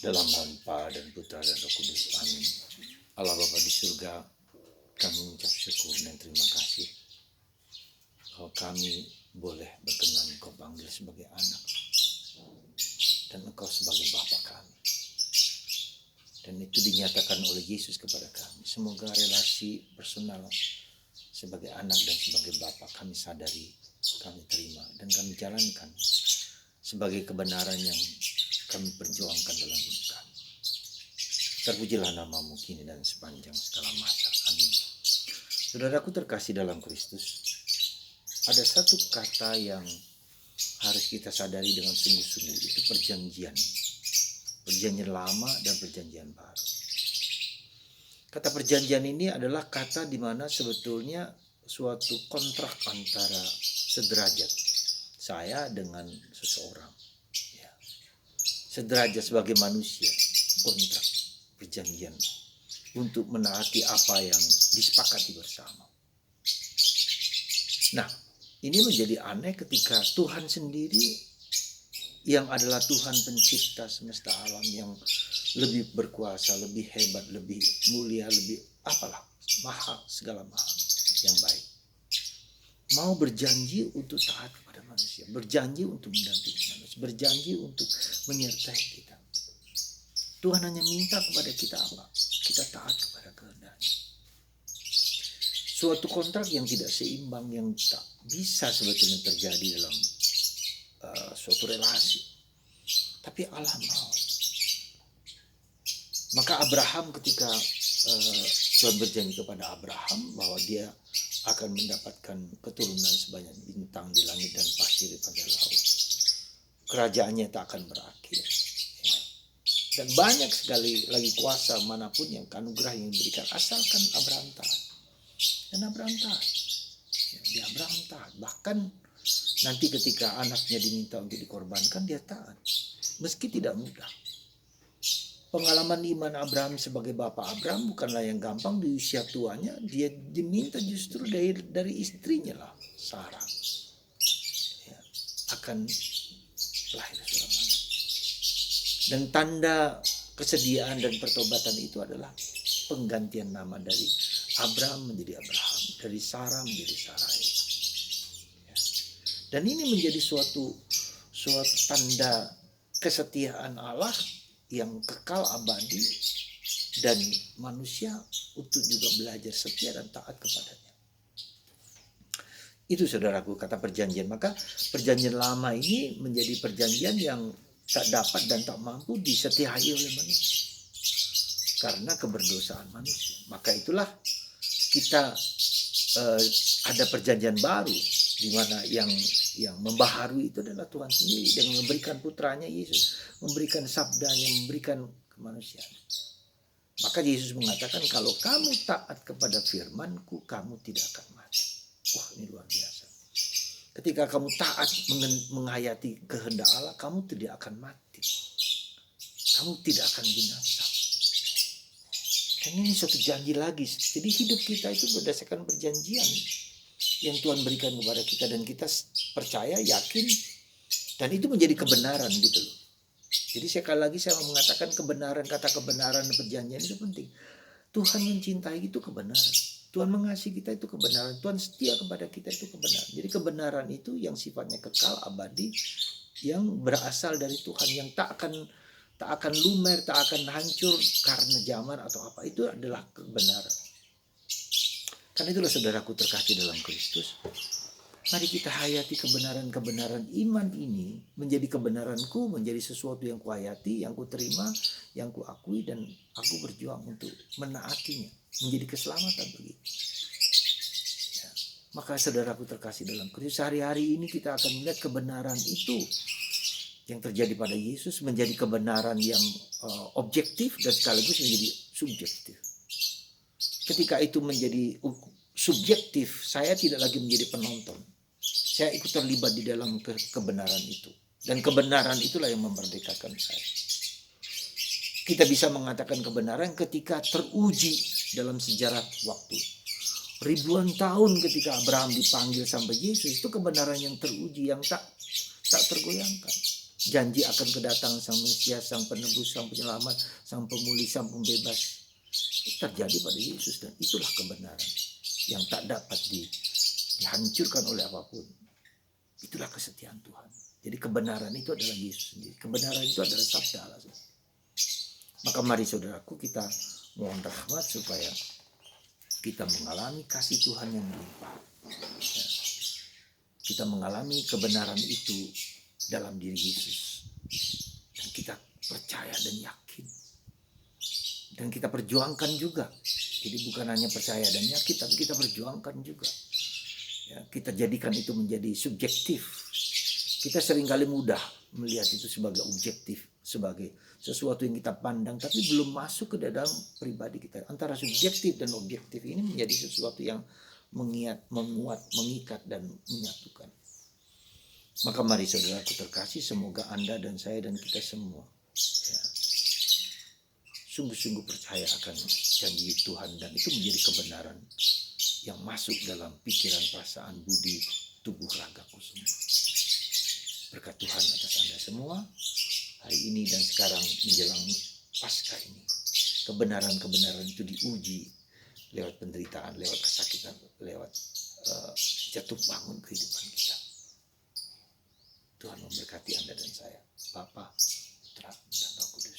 Dalam nama Bapa dan Putra dan Roh Kudus. Amin. Allah Bapa di surga, kami mengucap syukur dan terima kasih bahwa kami boleh berkenan Engkau panggil sebagai anak dan Engkau sebagai Bapa kami. Dan itu dinyatakan oleh Yesus kepada kami. Semoga relasi personal sebagai anak dan sebagai Bapa kami sadari, kami terima dan kami jalankan sebagai kebenaran yang kami perjuangkan dalam hidup kami. Terpujilah namamu kini dan sepanjang segala masa. Amin. Saudaraku terkasih dalam Kristus, ada satu kata yang harus kita sadari dengan sungguh-sungguh, itu perjanjian. Perjanjian lama dan perjanjian baru. Kata perjanjian ini adalah kata di mana sebetulnya suatu kontrak antara sederajat saya dengan seseorang. Sederajat sebagai manusia, kontrak, perjanjian untuk menaati apa yang disepakati bersama. Nah, ini menjadi aneh ketika Tuhan sendiri yang adalah Tuhan pencipta semesta alam, yang lebih berkuasa, lebih hebat, lebih mulia, lebih apalah, mahal, segala mahal, yang baik, mau berjanji untuk taat kepada manusia, berjanji untuk mendampingi manusia, berjanji untuk menyertai kita. Tuhan hanya minta kepada kita apa? Kita taat kepada kehendaknya. Suatu kontrak yang tidak seimbang, yang tak bisa sebetulnya terjadi dalam suatu relasi. Tapi Allah mau. Maka Abraham ketika Tuhan berjanji kepada Abraham bahwa dia akan mendapatkan keturunan sebanyak bintang di langit dan pasir di pada laut. Kerajaannya tak akan berakhir. Dan banyak sekali lagi kuasa manapun yang anugerah yang diberikan, asalkan Abraham taat. Dan Abraham taat. Dia Abraham taat. Bahkan nanti ketika anaknya diminta untuk dikorbankan, dia taat. Meski tidak mudah. Pengalaman iman Abraham sebagai bapak Abraham bukanlah yang gampang. Di usia tuanya dia diminta justru dari istrinya lah, Sarah, ya, akan lahir seorang anak. Dan tanda kesediaan dan pertobatan itu adalah penggantian nama dari Abraham menjadi Abraham, dari Sarah menjadi Sarai. Ya. Dan ini menjadi suatu tanda kesetiaan Allah yang kekal abadi, dan manusia untuk juga belajar setia dan taat kepadanya. Itu saudaraku kata perjanjian. Maka perjanjian lama ini menjadi perjanjian yang tak dapat dan tak mampu disetiai oleh manusia karena keberdosaan manusia. Maka itulah kita ada perjanjian baru, di mana yang membaharui itu adalah Tuhan sendiri dengan memberikan putranya Yesus, memberikan sabdanya, memberikan kemanusiaan. Maka Yesus mengatakan, kalau kamu taat kepada firman-Ku, kamu tidak akan mati. Wah, ini luar biasa. Ketika kamu taat menghayati kehendak Allah, kamu tidak akan mati. Kamu tidak akan binasa. Dan ini suatu janji lagi. Jadi hidup kita itu berdasarkan perjanjian yang Tuhan berikan kepada kita, dan kita percaya, yakin, dan itu menjadi kebenaran gitu loh. Jadi sekali lagi saya mau mengatakan kebenaran, kata kebenaran dan perjanjian itu penting. Tuhan mencintai itu kebenaran. Tuhan mengasihi kita itu kebenaran. Tuhan setia kepada kita itu kebenaran. Jadi kebenaran itu yang sifatnya kekal, abadi, yang berasal dari Tuhan, yang tak akan lumer, tak akan hancur karena zaman atau apa. Itu adalah kebenaran. Karena itulah saudaraku terkasih dalam Kristus, mari kita hayati kebenaran-kebenaran iman ini menjadi kebenaranku, menjadi sesuatu yang kuhayati, yang kuterima, yang kuakui, dan aku berjuang untuk menaatinya, menjadi keselamatan bagi. Ya. Maka saudaraku terkasih dalam Kristus, hari-hari ini kita akan melihat kebenaran itu yang terjadi pada Yesus menjadi kebenaran yang objektif dan sekaligus menjadi subjektif. Ketika itu menjadi subjektif, saya tidak lagi menjadi penonton. Saya ikut terlibat di dalam kebenaran itu. Dan kebenaran itulah yang memerdekakan saya. Kita bisa mengatakan kebenaran ketika teruji dalam sejarah waktu. Ribuan tahun ketika Abraham dipanggil sampai Yesus, itu kebenaran yang teruji, yang tak tergoyangkan. janji akan kedatangan Sang Mesias, Sang Penebus, Sang Penyelamat, Sang Pemulih, Sang Pembebas. Itu terjadi pada Yesus, dan itulah kebenaran yang tak dapat dihancurkan oleh apapun. Itulah kesetiaan Tuhan. Jadi kebenaran itu adalah Yesus sendiri. Kebenaran itu adalah sabda Allah. Maka mari saudaraku, kita mohon rahmat supaya kita mengalami kasih Tuhan yang melimpah. Ya. Kita mengalami kebenaran itu dalam diri Yesus. Dan kita percaya dan yakin. Dan kita perjuangkan juga. Jadi bukan hanya percaya dan yakin, tapi kita perjuangkan juga. Ya, kita jadikan itu menjadi subjektif. Kita seringkali mudah melihat itu sebagai objektif, sebagai sesuatu yang kita pandang, tapi belum masuk ke dalam pribadi kita. Antara subjektif dan objektif ini menjadi sesuatu yang menguat, mengikat, dan menyatukan. Maka mari saudaraku terkasih, semoga Anda dan saya dan kita semua ya, sungguh-sungguh percaya akan janji Tuhan, dan itu menjadi kebenaran yang masuk dalam pikiran, perasaan, budi, tubuh, ragaku semua. Berkat Tuhan atas Anda semua hari ini dan sekarang menjelang Paskah ini. Kebenaran-kebenaran itu diuji lewat penderitaan, lewat kesakitan, lewat jatuh bangun kehidupan kita. Tuhan memberkati Anda dan saya. Bapa, Putra, dan Roh Kudus.